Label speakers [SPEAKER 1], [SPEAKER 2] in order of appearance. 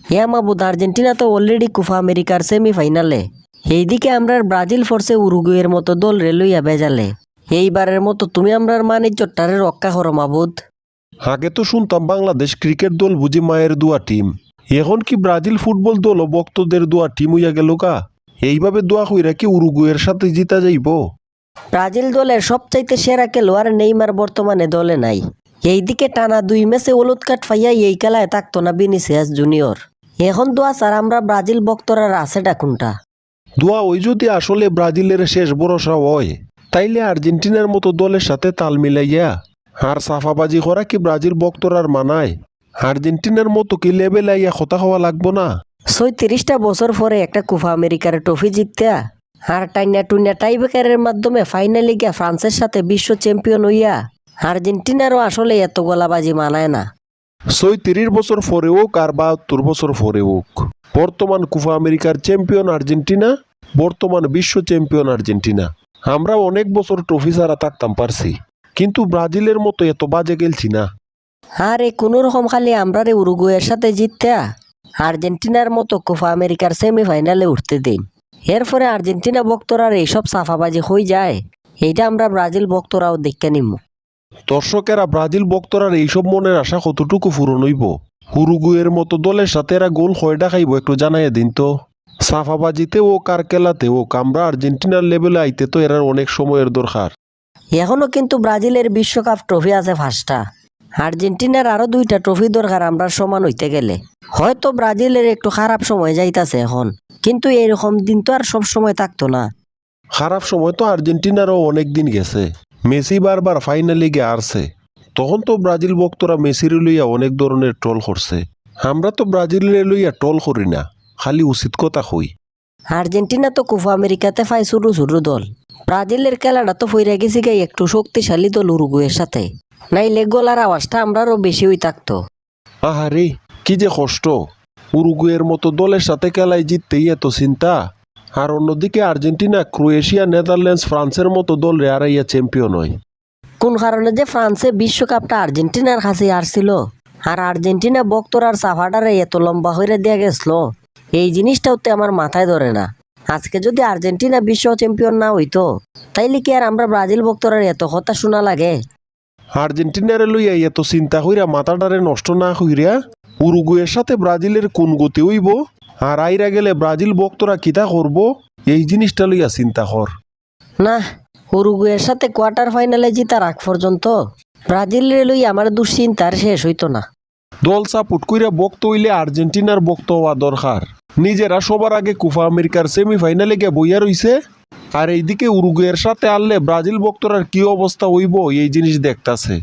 [SPEAKER 1] হ্যাঁ মাবুদ, আর্জেন্টিনা তো অলরেডি কোপা আমেরিকার সেমিফাইনালে। এইদিকে আমরার ব্রাজিল ফোর্সে উরুগুয়ের মতো দল রেলইয়া বেজালে। এইবারের মতো তুমি আমরার মানিজ্যটারে রক্ষা করো মাবুদ।
[SPEAKER 2] আগে তো শুনতাম বাংলাদেশ ক্রিকেট দল বুঝি মায়ের দোয়া টিম, এখন কি ব্রাজিল ফুটবল দল ও ভক্তদের দোয়া টিম হইয়া গেল কা? এইভাবে দোয়া কইরা কি উরুগুয়ের সাথে জিতা যাইব?
[SPEAKER 1] ব্রাজিল দলের সবচাইতে সেরা খেলোয়াড় নেইমার বর্তমানে দলে নাই। এইদিকে টানা 2 ম্যাচে হলুদ কার্ড পাইয়া এই খেলায় থাকতো না ভিনিসিয়াস জুনিয়র। এখন দোয়া স্যার আমরা ব্রাজিল ভক্তরা আছেটা কোনটা?
[SPEAKER 2] দোয়া ওই যদি আসলে ব্রাজিলের শেষ ভরসা হয়, তাইলে আর্জেন্টিনার মতো দলের সাথে তাল মিলাইয়া আর সাফাবাজি করা কি ব্রাজিল ভক্তরার মানায়? আর্জেন্টিনার মতো কি লেভেল আইয়া কথা হওয়া লাগবো না?
[SPEAKER 1] 36টা বছর পরে একটা কোপা আমেরিকার ট্রফি জিততে আর টাইনা টুইনা টাইব্রেকারের মাধ্যমে ফাইনালে গিয়া ফ্রান্সের সাথে বিশ্ব চ্যাম্পিয়ন হইয়া আর্জেন্টিনারও আসলে এত গলাবাজি মানায় না।
[SPEAKER 2] 36 বছর পরে হোক আর 72 বছর পরে হোক, বর্তমান কোপা আমেরিকার চ্যাম্পিয়ন আর্জেন্টিনা, বর্তমান বিশ্ব চ্যাম্পিয়ন আর্জেন্টিনা। আমরা অনেক বছর ট্রফি ছাড়া থাকতাম পারছি, কিন্তু ব্রাজিলের মতো এত বাজে গেলছি না।
[SPEAKER 1] আর এ কোনো রকম খালি আমরারে উরুগুয়ের সাথে জিততে আর্জেন্টিনার মতো কোপা আমেরিকার সেমিফাইনালে উঠতে দিন। এরপরে আর্জেন্টিনা ভক্তরার এইসব সাফাবাজি হয়ে যায়, এইটা আমরা ব্রাজিল ভক্তরাও দেখে নিমু।
[SPEAKER 2] দর্শকেরা ব্রাজিল ভক্তরার এইসব মনের আশা কতটুকু পূরণ হইব? উরুগুয়ের মতো দলের সাথে এরা গোল কয়টা খাইব একটু জানাইয়া দিন তো। সাফাবাজিতে ও কারকেলাতে ও আমরা আর্জেন্টিনার লেভেলে আইতে তো এরার অনেক সময়ের দরকার।
[SPEAKER 1] এখনো কিন্তু ব্রাজিলের বিশ্বকাপ ট্রফি আছে 5টা, আর্জেন্টিনার আরো 2টা ট্রফি দরকার আমরা সমান হইতে গেলে। হয়তো ব্রাজিলের একটু খারাপ সময় যাইতাছে এখন, কিন্তু এরকম দিন তো আর সব সময় থাকতো না।
[SPEAKER 2] খারাপ সময় তো আর্জেন্টিনারও অনেক দিন গেছে, মেসি বারবার ফাইনালে গিয়ে আসছে, তখন তো ব্রাজিল ভক্তরা মেসির লইয়া অনেক ধরনের ট্রল করছে। আমরা তো ব্রাজিলের লইয়া ট্রল করি না, খালি উচিত কথা কই।
[SPEAKER 1] আর্জেন্টিনা তো কোপা আমেরিকাতে পাই ছোট ছোট দল, ব্রাজিলের খেলাটা তো ফইরা গেছি গাই একটু শক্তিশালী দল উরুগুয়ের সাথে, নাইলে গোলার আওয়াজটা আমরারও বেশি হই থাকতো।
[SPEAKER 2] আহারে কি যে কষ্ট, উরুগুয়ের মতো দলের সাথে খেলায় জিততেই এত চিন্তা, আর অন্যদিকে আর্জেন্টিনা, ক্রোয়েশিয়া, নেদারল্যান্ডস, ফ্রান্সের মতো দল রেয়ারাইয়া চ্যাম্পিয়ন হয়।
[SPEAKER 1] কোন কারণে যে ফ্রান্সে বিশ্বকাপটা আর্জেন্টিনার কাছে আসছিল আর আর্জেন্টিনা ভক্তরার সাফাটারে এত লম্বা হইরে দেয়া গেছিল, এই জিনিসটাও তো আমার মাথায় ধরে না। আজকে যদি আর্জেন্টিনা বিশ্ব চ্যাম্পিয়ন না হইতো, তাইলে কি আর আমরা ব্রাজিল ভক্তরার এত কথা শোনা লাগে?
[SPEAKER 2] আর্জেন্টিনারে লইয়া এত চিন্তা কইরা মাথাটারে নষ্ট না কইরা উরুগুয়ের সাথে ব্রাজিলের কোন গতি হইব আর আইরা গেলে ব্রাজিল ভক্তরা কিতা করব, এই জিনিসটা লইয়া চিন্তা কর।
[SPEAKER 1] না, উরুগুয়ের সাথে কোয়ার্টার ফাইনালে জিতার আগ পর্যন্ত ব্রাজিলের লই আমার দুশ্চিন্তার শেষ হইতো না।
[SPEAKER 2] দল সাপোর্ট কইরা বক্ত হইলে আর্জেন্টিনার বক্ত হওয়া দরকার। নিজেরা সবার আগে কোপা আমেরিকার সেমিফাইনালে গিয়ে বইয়া রইছে, আর এইদিকে উরুগুয়ের সাথে আনলে ব্রাজিল ভক্তরার কি অবস্থা হইব এই জিনিস দেখতাছে।